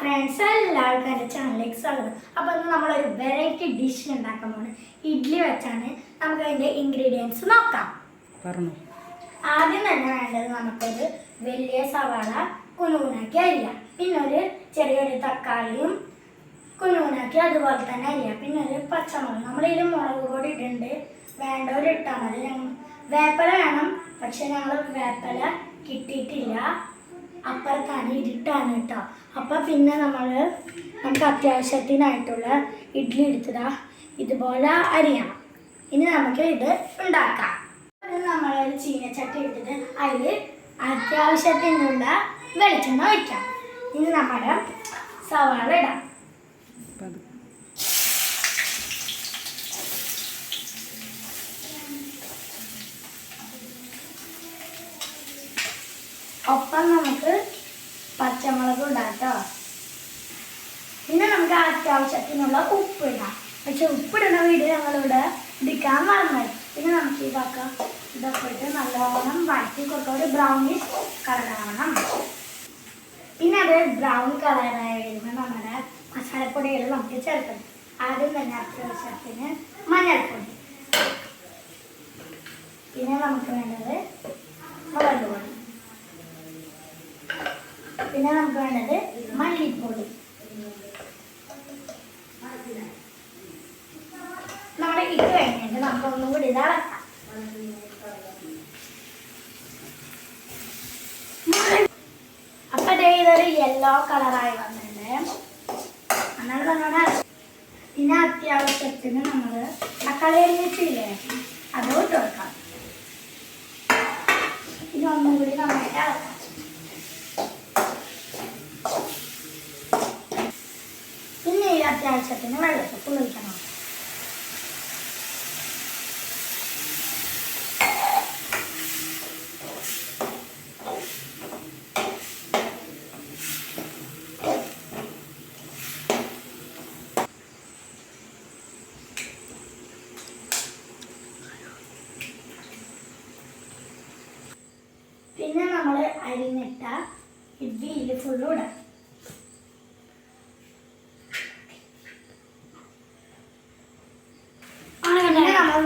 Friends എല്ലാവർക്കും എൻ്റെ ചാനലിലേക്ക് സ്വാഗതം. അപ്പോൾ ഇന്ന് നമ്മളൊരു വെറൈറ്റി ഡിഷ് ഉണ്ടാക്കാൻ പോകുന്നത് ഇഡ്ഡലി വെച്ചാണ്. നമുക്ക് അതിൻ്റെ ഇൻഗ്രീഡിയൻസ് നോക്കാം. ആദ്യം തന്നെ വേണ്ടത് നമുക്കൊരു വലിയ സവാള കുനുകുനാക്കി അരിയാം. പിന്നെ ഒരു ചെറിയൊരു തക്കാളിയും കുനുകുനാക്കി അതുപോലെ തന്നെ അരിയാം. പിന്നെ ഒരു പച്ചമുളക്, നമ്മളിതിൽ മുളക് പൊടി ഇടുന്നുണ്ട്, വേണ്ടവർ ഇട്ടാൽ മതി. വേപ്പില വേണം, പക്ഷെ ഞങ്ങൾ വേപ്പില കിട്ടിയിട്ടില്ല, അപ്പുറത്താണ് ഇരുട്ടാണ് കേട്ടോ. അപ്പം പിന്നെ നമുക്ക് അത്യാവശ്യത്തിനായിട്ടുള്ള ഇഡ്ഡലി എടുത്തതാ ഇതുപോലെ അരിയണം. ഇനി നമുക്ക് ഇത് ഉണ്ടാക്കാം. നമ്മളൊരു ചീനച്ചട്ടി എടുത്തിട്ട് അതിൽ അത്യാവശ്യത്തിനുള്ള വെളിച്ചെണ്ണ വയ്ക്കാം. ഇനി നമ്മുടെ സവാള ഇടാം. ഒപ്പം നമുക്ക് പച്ചമുളക് ഇടാം കേട്ടോ. പിന്നെ നമുക്ക് അത്യാവശ്യത്തിനുള്ള ഉപ്പ് ഇടാം. പക്ഷെ ഉപ്പിടുന്ന വീഡിയോ ഞങ്ങളിവിടെ എടുക്കാൻ മറന്നായി. പിന്നെ നമുക്ക് ഇതൊക്കെ ഇട്ട് നല്ലോണം വഴറ്റി കൊടുക്കുക. ഒരു ബ്രൗണിഷ് കളറാവണം. പിന്നെ അത് ബ്രൗൺ കളറായി വരുമ്പോൾ നമ്മുടെ മസാലപ്പൊടികൾ നമുക്ക് ചേർക്കണം. ആദ്യം തന്നെ അത്യാവശ്യത്തിന് മഞ്ഞൾപ്പൊടി, പിന്നെ നമുക്ക് വേണ്ടത് മുളക് പൊടി, പിന്നെ നമുക്ക് വേണ്ടത് മല്ലിപ്പൊടി. നമ്മൾ ഇട്ട് കഴിഞ്ഞിട്ട് നമുക്ക് ഒന്നും കൂടി ഇത് അളക്കാം. അപ്പൊ ഇതൊരു യെല്ലോ കളറായി വന്നിട്ടുണ്ട്. പിന്നെ അത്യാവശ്യത്തിന് നമ്മൾ തക്കാളി അരിഞ്ഞിട്ടില്ലേ അത് ഇട്ട് കൊടുക്കാം. പിന്നെ ഒന്നും കൂടി നന്നായിട്ട് അളക്കാം. പിന്നെ ഈ അത്യാവശ്യത്തിന് വെള്ളത്തിൽ ഒഴിക്കണം. പിന്നെ നമ്മൾ അരിഞ്ഞിട്ട ഇഡ്ഡലിയിൽ ഫുള്ളും ഇടാം.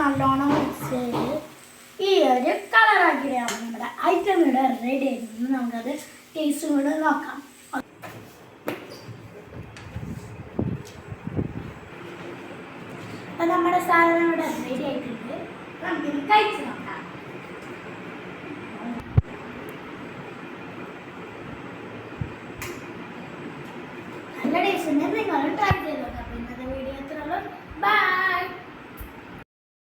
നല്ലോണം മിക്സ് ചെയ്ത് ഈ ഒരു കളറാക്കിയാണ് നമ്മുടെ ഐറ്റം ഇവിടെ റെഡി ആയിരുന്നു. നമുക്കത് ടേസ്റ്റും കൂടെ നോക്കാം. അപ്പം നമ്മുടെ സാധനം ഇവിടെ റെഡി ആയിട്ടുണ്ട്. നമുക്കിത് കഴിച്ച് നോക്കാം. നല്ല ടേസ്റ്റ് ഉണ്ടെങ്കിൽ നിങ്ങൾ ട്രൈ ചെയ്ത് നോക്കാം.